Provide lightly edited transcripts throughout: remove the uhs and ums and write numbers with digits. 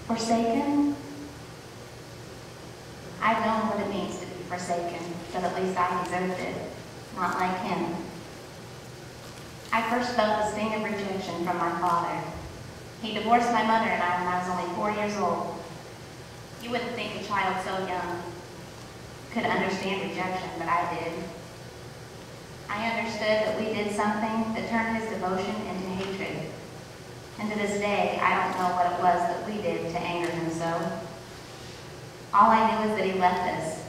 Forsaken? I've known what it means to be forsaken, but at least I deserved it, not like him. I first felt the sting of rejection from my father. He divorced my mother and I when I was only 4 years old. You wouldn't think a child so young could understand rejection, but I did. I understood that we did something that turned his devotion into hatred. And to this day, I don't know what it was that we did to anger him so. All I knew is that he left us.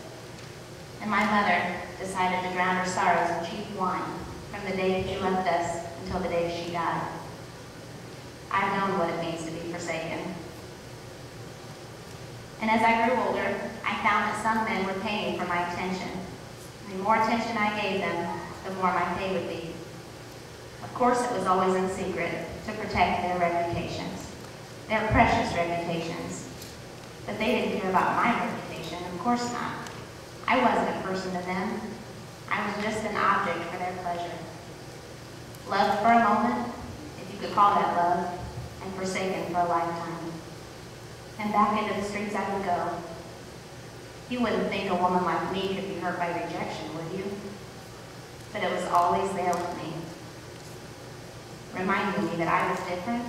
And my mother decided to drown her sorrows in cheap wine from the day he left us until the day she died. I've known what it means to be forsaken. And as I grew older, I found that some men were paying for my attention. And the more attention I gave them, the more my pay would be. Of course, it was always in secret to protect their reputations, their precious reputations. But they didn't care about my reputation, of course not. I wasn't a person to them. I was just an object for their pleasure. Loved for a moment, if you could call that love, and forsaken for a lifetime. And back into the streets I would go. You wouldn't think a woman like me could be hurt by rejection, would you? But it was always there with me, reminding me that I was different,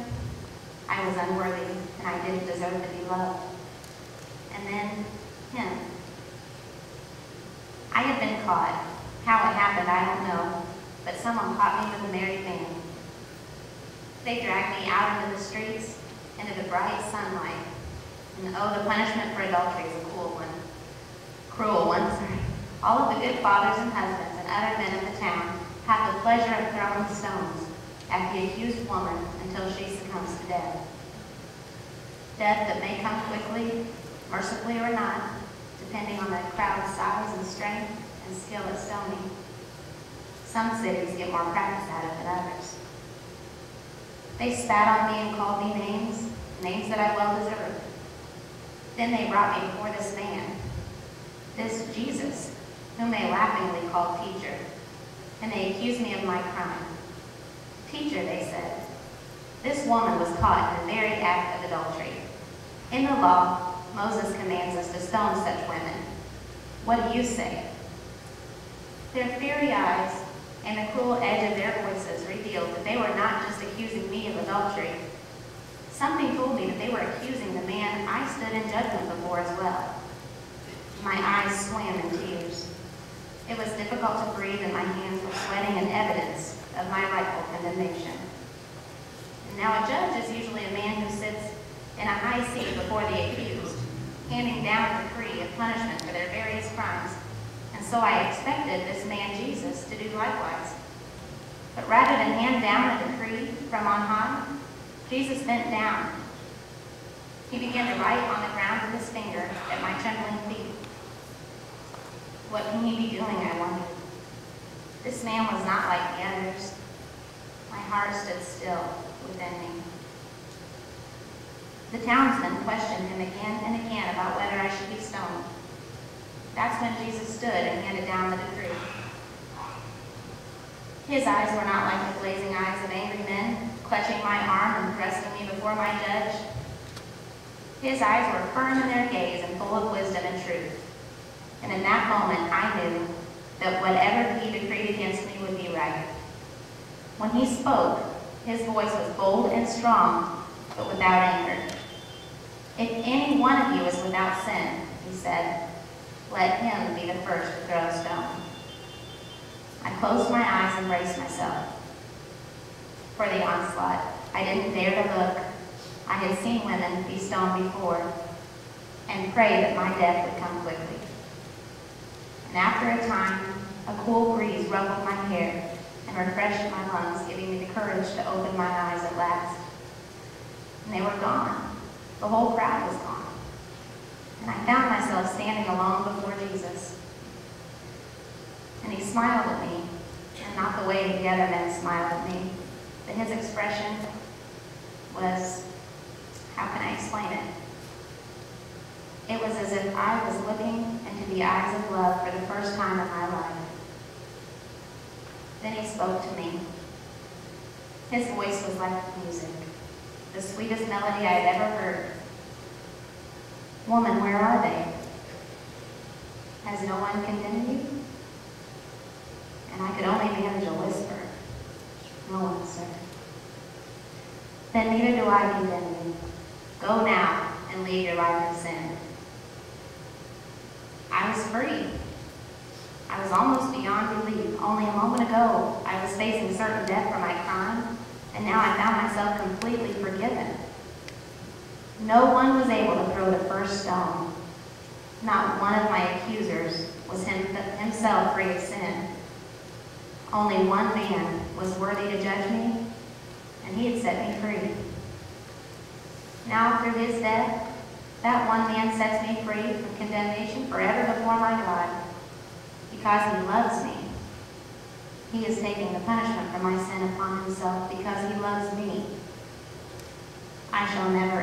I was unworthy, and I didn't deserve to be loved. And then, him. I had been caught. How it happened, I don't know, but someone caught me with a merry band. They dragged me out into the streets, into the bright sunlight. And oh, the punishment for adultery is a cruel one. All of the good fathers and husbands and other men of the town have the pleasure of throwing stones at the accused woman until she succumbs to death. Death that may come quickly, mercifully or not, depending on the crowd's size and strength and skill at stoning. Some cities get more practice at it than others. They spat on me and called me names that I well deserved. Then they brought me before this man, this Jesus, whom they laughingly called teacher, and they accused me of my crime. Teacher, they said, this woman was caught in the very act of adultery. In the law, Moses commands us to stone such women. What do you say? Their fiery eyes and the cruel edge of their voices revealed that they were not just accusing me of adultery. Something told me that they were accusing the man I stood in judgment before as well. My eyes swam in tears. It was difficult to breathe and my hands were sweating in evidence of my rightful condemnation. And now a judge is usually a man who sits in a high seat before the accused, handing down a decree of punishment for their various crimes. And so I expected this man Jesus to do likewise. But rather than hand down a decree from on high, Jesus bent down. He began to write on the ground with his finger at my trembling feet. What can he be doing, I wondered. This man was not like the others. My heart stood still within me. The townsmen questioned him again and again about whether I should be stoned. That's when Jesus stood and handed down the decree. His eyes were not like the blazing eyes of angry men, clutching my arm and thrusting me before my judge. His eyes were firm in their gaze and full of wisdom and truth. And in that moment, I knew that whatever he decreed against me would be right. When he spoke, his voice was bold and strong, but without anger. If any one of you is without sin, he said, let him be the first to throw a stone. I closed my eyes and braced myself for the onslaught. I didn't dare to look. I had seen women be stoned before and pray that my death would come quickly. And after a time, a cool breeze ruffled my hair and refreshed my lungs, giving me the courage to open my eyes at last. And they were gone. The whole crowd was gone. And I found myself standing alone before Jesus. And he smiled at me, and not the way the other men smiled at me, but his expression was, how can I explain it? It was as if I was looking into the eyes of love for the first time in my life. Then he spoke to me. His voice was like music, the sweetest melody I had ever heard. Woman, where are they? Has no one condemned you? And I could only manage a whisper. No one, sir. Then neither do I condemn you. Go now and leave your life of sin. I was free. I was almost beyond relief. Only a moment ago, I was facing certain death for my crime, and now I found myself completely forgiven. No one was able to throw the first stone. Not one of my accusers was himself free of sin. Only one man was worthy to judge me, and he had set me free. Now, through his death, that one man sets me free from condemnation forever before my God, because he loves me. He is taking the punishment for my sin upon himself because he loves me. I shall never